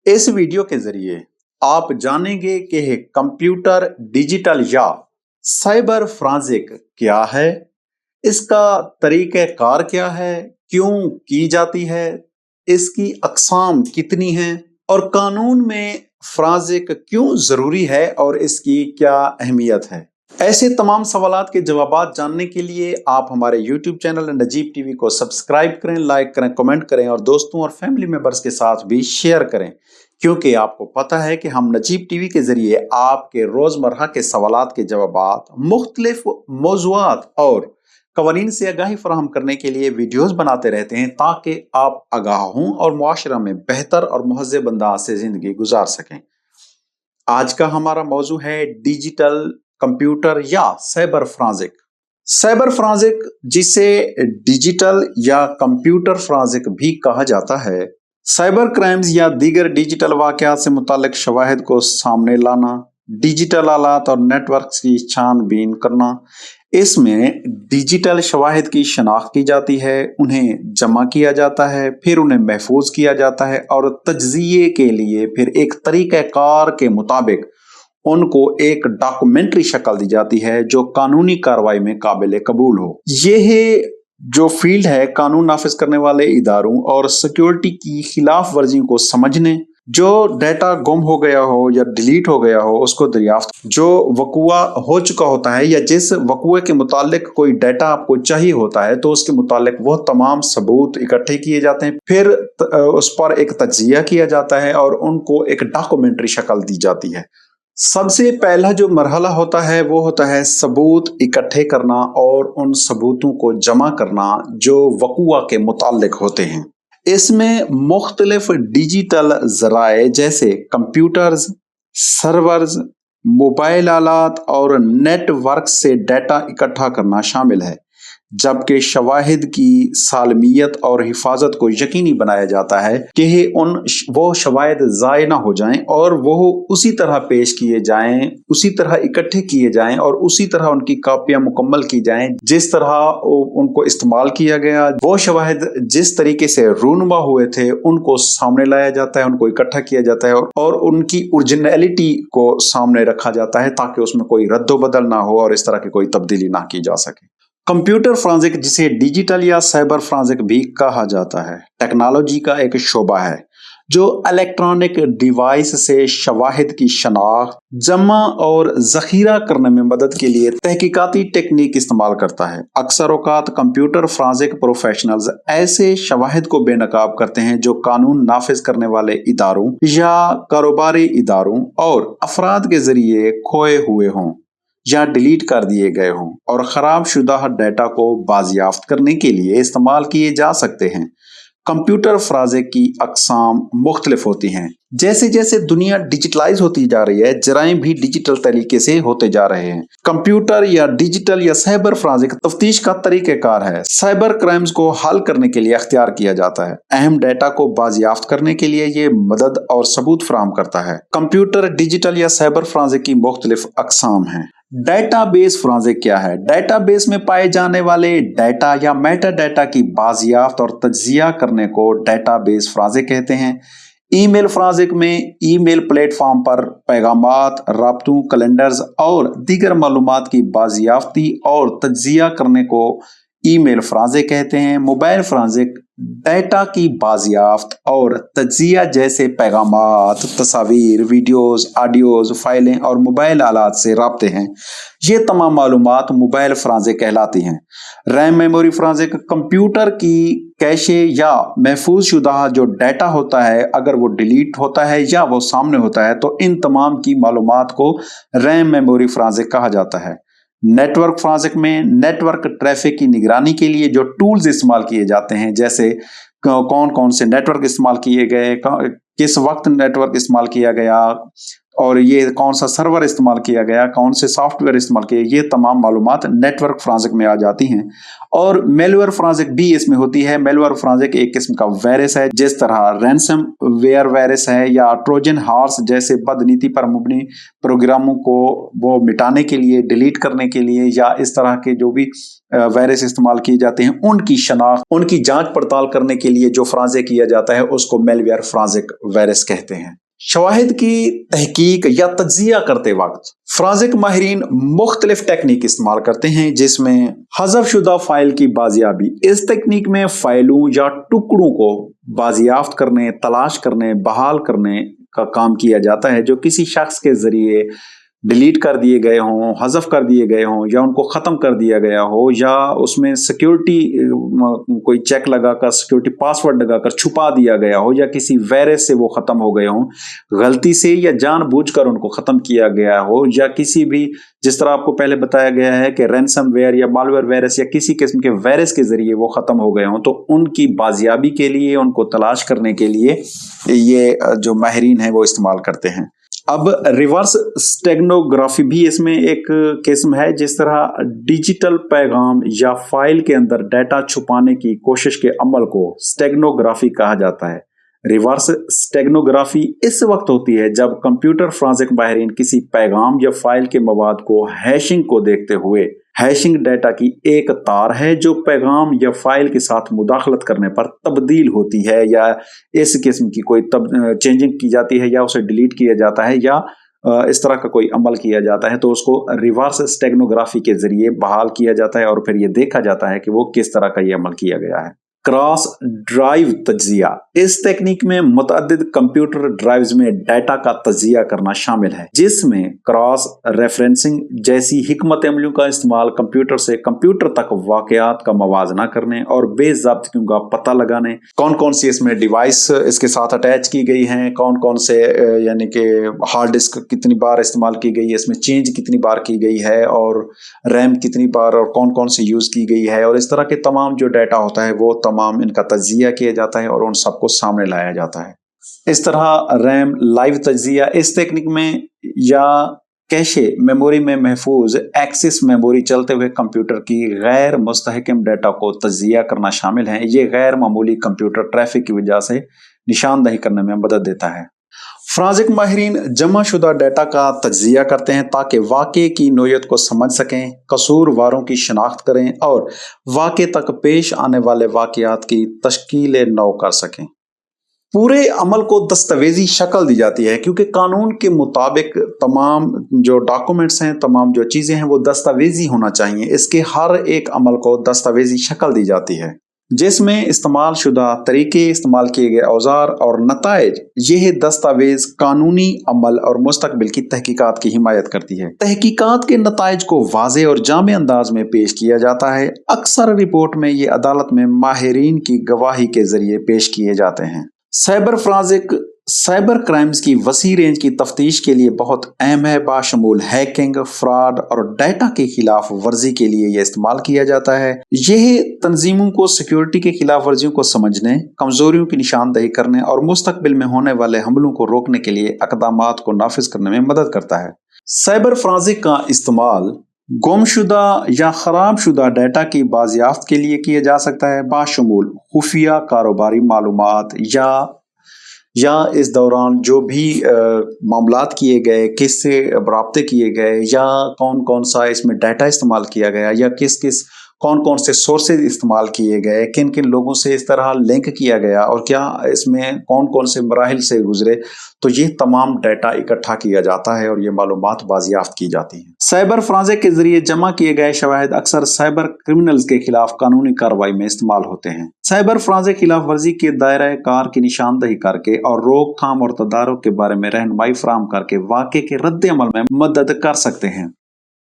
इस वीडियो के जरिए आप जानेंगे कि कंप्यूटर डिजिटल या साइबर फ्रांजिक क्या है, इसका तरीक़ाकार क्या है, क्यों की जाती है, इसकी अक़साम कितनी हैं और कानून में फ्रांजिक क्यों ज़रूरी है और इसकी क्या अहमियत है। ऐसे तमाम सवालात के जवाबात जानने के लिए आप हमारे YouTube चैनल नजीब टीवी को सब्सक्राइब करें, लाइक करें, कमेंट करें और दोस्तों और फैमिली मेंबर्स के साथ भी शेयर करें, क्योंकि आपको पता है कि हम नजीब टीवी के जरिए आपके रोजमर्रा के सवालात के जवाबात, मुख्तलिफ मौज़ूआत और कवानीन से आगाही फराहम करने के लिए वीडियोस बनाते रहते हैं ताकि आप आगाह हों और मुआशरा में बेहतर और मुहज़्ज़ब अंदाज से जिंदगी गुजार सकें। आज का हमारा मौजू है डिजिटल कंप्यूटर या साइबर फ्रांजिक। साइबर फ्रांजिक, जिसे डिजिटल या कंप्यूटर फ्रांजिक भी कहा जाता है, साइबर क्राइम्स या दीगर डिजिटल वाक़यात से मुताल्लिक शवाहिद को सामने लाना, डिजिटल आलात और नेटवर्क्स की छानबीन करना। इसमें डिजिटल शवाहिद की शनाख्त की जाती है, उन्हें जमा किया जाता है, फिर उन्हें महफूज किया जाता है और तज्ज़िये के लिए फिर एक तरीक़ाकार के मुताबिक उनको एक डॉक्यूमेंट्री शक्ल दी जाती है जो कानूनी कार्रवाई में काबिल कबूल हो। यह जो फील्ड है कानून नाफिज करने वाले इदारों और सिक्योरिटी की खिलाफ वर्जी को समझने, जो डाटा गुम हो गया हो या डिलीट हो गया हो उसको दरियाफ्त, जो वक़ुआ हो चुका होता है या जिस वक़ुए के मुतालिक कोई डाटा आपको चाहिए होता है तो उसके मुतालिक वो तमाम सबूत इकट्ठे किए जाते हैं, फिर उस पर एक तज्ज़िया किया जाता है और उनको एक डॉक्यूमेंट्री शक्ल दी जाती है। सबसे पहला जो मरहला होता है वो होता है सबूत इकट्ठे करना और उन सबूतों को जमा करना जो वक़ुआ के मुतालिक होते हैं। इसमें मुख्तलिफ डिजिटल ज़राए जैसे कंप्यूटर्स, सर्वर्स, मोबाइल आलात और नेटवर्क से डाटा इकट्ठा करना शामिल है, जबकि शवाहिद की सालमियत और हिफाजत को यकीनी बनाया जाता है कि वो शवाहिद ज़ाय ना हो जाएं और वो उसी तरह पेश किए जाएं, उसी तरह इकट्ठे किए जाएं और उसी तरह उनकी कापियां मुकम्मल की जाएं जिस तरह उनको इस्तेमाल किया गया। वो शवाहिद जिस तरीके से रूनुमा हुए थे उनको सामने लाया जाता है, उनको इकट्ठा किया जाता है और उनकी ओरिजिनलिटी को सामने रखा जाता है ताकि उसमें कोई रद्द-बदल ना हो और इस तरह की कोई तब्दीली ना की जा सके। कंप्यूटर फ्रांजिक, जिसे डिजिटल या साइबर फ्रांजिक भी कहा जाता है, टेक्नोलॉजी का एक शोबा है जो इलेक्ट्रॉनिक डिवाइस से शवाहिद की शनाख्त, जमा और ज़ख़ीरा करने में मदद के लिए तहकीकाती टेक्निक इस्तेमाल करता है। अक्सर औक़ात कंप्यूटर फ्रांजिक प्रोफेशनल्स ऐसे शवाहिद को बेनकाब करते हैं जो कानून नाफिज करने वाले इदारों या कारोबारी इदारों और अफराद के जरिए खोए हुए हों या डिलीट कर दिए गए हों और ख़राब शुदा डाटा को बाजियाफ्त करने के लिए इस्तेमाल किए जा सकते हैं। कंप्यूटर फ्रांजिक की अक़साम मुख्तलिफ होती हैं। जैसे जैसे दुनिया डिजिटलाइज होती जा रही है, जराइम भी डिजिटल तरीके से होते जा रहे हैं। कंप्यूटर या डिजिटल या साइबर फ्रांजिक तफ्तीश का तरीक़ाकार है। साइबर क्राइम्स को हल करने के लिए अख्तियार किया जाता है। अहम डाटा को बाजियाफ्त करने के लिए ये मदद और सबूत फराहम करता है। कंप्यूटर डिजिटल या साइबर फ्रांजिक की मुख्तलिफ अक़साम हैं। डेटाबेस फ्रांजिक क्या है? डेटाबेस में पाए जाने वाले डाटा या मेटा डाटा की बाजियाफ्त और तज्ज़िया करने को डेटाबेस फ्रांजिक कहते हैं। ईमेल फ्रांजिक में ईमेल प्लेटफॉर्म पर पैगामात, राब्तों, कैलेंडर्स और दीगर मालूमात की बाजियाफ्ती और तज्ज़िया करने को ईमेल फ्रांजिक कहते हैं। मोबाइल फ्रांजिक डाटा की बाजियाफ्त और तज्ज़िया जैसे पैगामात, तस्वीर, वीडियोस, ऑडियोज, फाइलें और मोबाइल आलात से राब्ते हैं। ये तमाम मालूमात मोबाइल फ्रांजिक कहलाती हैं। रैम मेमोरी फ्रांजिक कंप्यूटर की कैशे या महफूज शुदा जो डाटा होता है, अगर वो डिलीट होता है या वो सामने होता है तो इन तमाम की मालूमात को रैम मेमोरी फ्रांजिक कहा जाता है। नेटवर्क फ्रांजिक में नेटवर्क ट्रैफिक की निगरानी के लिए जो टूल्स इस्तेमाल किए जाते हैं, जैसे कौन कौन से नेटवर्क इस्तेमाल किए गए, किस वक्त नेटवर्क इस्तेमाल किया गया और ये कौन सा सर्वर इस्तेमाल किया गया, कौन से सॉफ्टवेयर इस्तेमाल किए, ये तमाम मालूमात नेटवर्क फोरेंसिक में आ जाती हैं। और मेलवेयर फोरेंसिक भी इसमें होती है। मेलवेयर फोरेंसिक एक किस्म का वायरस है, जिस तरह रैंसम वेयर वायरस है या ट्रोजन हॉर्स जैसे बदनीति पर मबनी प्रोग्रामों को वो मिटाने के लिए, डिलीट करने के लिए, या इस तरह के जो भी वायरस इस्तेमाल किए जाते हैं उनकी शनाख्त, उनकी जांच पड़ताल करने के लिए जो फोरेंसिक किया जाता है उसको मेलवेयर फोरेंसिक वायरस कहते हैं। शवाहिद की तहकीक या तज्जिया करते वक्त फोरेंसिक माहिरीन मुख्तलिफ टेक्निक इस्तेमाल करते हैं, जिसमें हज़फ शुदा फाइल की बाजियाबी। इस तकनीक में फाइलों या टुकड़ों को बाजियाफ्त करने, तलाश करने, बहाल करने का काम किया जाता है जो किसी शख्स के जरिए डिलीट कर दिए गए हों, हज़फ कर दिए गए हों, या उनको ख़त्म कर दिया गया हो, या उसमें सिक्योरिटी कोई चेक लगाकर, सिक्योरिटी पासवर्ड लगाकर छुपा दिया गया हो, या किसी वायरस से वो ख़त्म हो गए हों, गलती से या जानबूझकर उनको ख़त्म किया गया हो, या किसी भी, जिस तरह आपको पहले बताया गया है कि रैंसमवेयर या मालवेयर वायरस या किसी किस्म के वायरस के जरिए वो ख़त्म हो गए हों, तो उनकी बाजियाबी के लिए, उनको तलाश करने के लिए ये जो माहिरीन है वो इस्तेमाल करते हैं। अब रिवर्स स्टेगनोग्राफी भी इसमें एक किस्म है। जिस तरह डिजिटल पैगाम या फाइल के अंदर डाटा छुपाने की कोशिश के अमल को स्टेगनोग्राफी कहा जाता है। रिवर्स स्टेगनोग्राफी इस वक्त होती है जब कंप्यूटर फोरेंसिक माहिरीन किसी पैगाम या फाइल के मवाद को हैशिंग को देखते हुए, हैशिंग डाटा की एक तार है जो पैगाम या फाइल के साथ मुदाखलत करने पर तब्दील होती है, या इस किस्म की कोई चेंजिंग की जाती है, या उसे डिलीट किया जाता है, या इस तरह का कोई अमल किया जाता है, तो उसको रिवर्स स्टेगनोग्राफी के जरिए बहाल किया जाता है और फिर ये देखा जाता है कि वो किस तरह का ये अमल किया गया है। क्रॉस ड्राइव तज्जिया। इस तकनीक में मुतअद्दिद कंप्यूटर ड्राइव्स में डाटा का तज्जिया करना शामिल है, जिसमें क्रॉस रेफरेंसिंग जैसी हिकमत अमलियों का इस्तेमाल कंप्यूटर से कंप्यूटर तक वाकयात का मवाजना करने और बेज़ाब्तियों का पता लगाने, कौन कौन सी इसमें डिवाइस इसके साथ अटैच की गई हैं, कौन कौन से यानी कि हार्ड डिस्क कितनी बार इस्तेमाल की गई है, इसमें चेंज कितनी बार की गई है, और रैम कितनी बार और कौन कौन सी यूज़ की गई है, और इस तरह के तमाम जो डाटा होता है वो तमाम इनका तज्जिया किया जाता है और उन सबको सामने लाया जाता है। इस तरह रैम लाइव तज्जिया, इस टेक्निक में या कैशे मेमोरी में महफूज एक्सेस मेमोरी चलते हुए कंप्यूटर की गैर मुस्तहकम डाटा को तज्जिया करना शामिल है। ये गैर मामूली कंप्यूटर ट्रैफिक की वजह से निशानदही करने में मदद देता है। फोरेंसिक माहिरीन जमा शुदा डाटा का तज्जिया करते हैं ताकि वाक़े की नोयत को समझ सकें, कसूरवारों की शनाख्त करें और वाक़े तक पेश आने वाले वाक़यात की तश्कील नौ कर सकें। पूरे अमल को दस्तावेजी शक्ल दी जाती है, क्योंकि कानून के मुताबिक तमाम जो डॉक्यूमेंट्स हैं, तमाम जो चीज़ें हैं वो दस्तावेजी होना चाहिए। इसके हर एक अमल को दस्तावेजी शक्ल दी जाती है, जिसमें इस्तेमाल शुदा तरीके, इस्तेमाल किए गए औजार और नताइज, यह दस्तावेज कानूनी अमल और मुस्तकबिल की तहकीकात की हिमायत करती है। तहकीकात के नताइज को वाज़े और जामे अंदाज में पेश किया जाता है। अक्सर रिपोर्ट में ये अदालत में माहिरीन की गवाही के जरिए पेश किए जाते हैं। साइबर फोरेंसिक साइबर क्राइम्स की वसी रेंज की तफ्तीश के लिए बहुत अहम है, बाशमूल हैकिंग, फ्रॉड और डाटा के खिलाफ वर्जी के लिए यह इस्तेमाल किया जाता है। यह तंजीमों को सिक्योरिटी के खिलाफ वर्जियों को समझने, कमजोरियों की निशानदही करने और मुस्तकबिल में होने वाले हमलों को रोकने के लिए अक़दामात को नाफिज करने में मदद करता है। साइबर फोरेंसिक का इस्तेमाल गुमशुदा या खराब शुदा डाटा की बाजियाफ्त के लिए किया जा सकता है, बाशमूल खुफिया कारोबारी मालूमात या इस दौरान जो भी मामलात किए गए, किससे राब्ते किए गए, या कौन कौन सा इसमें डाटा इस्तेमाल किया गया, या किस कौन कौन से सोर्सेज इस्तेमाल किए गए, किन किन लोगों से इस तरह लिंक किया गया और क्या इसमें कौन कौन से मराहिल से गुजरे, तो ये तमाम डाटा इकट्ठा किया जाता है और ये मालूमात बाजियाफ्त की जाती हैं। साइबर फोरेंसिक के जरिए जमा किए गए शवाहिद अक्सर साइबर क्रिमिनल्स के खिलाफ कानूनी कार्रवाई में इस्तेमाल होते हैं। साइबर फोरेंसिक खिलाफ वर्जी के दायरा कार की निशानदही करके और रोकथाम और तदारुक के बारे में रहनुमाई फराहम करके वाक़े के रद्द अमल में मदद कर सकते हैं।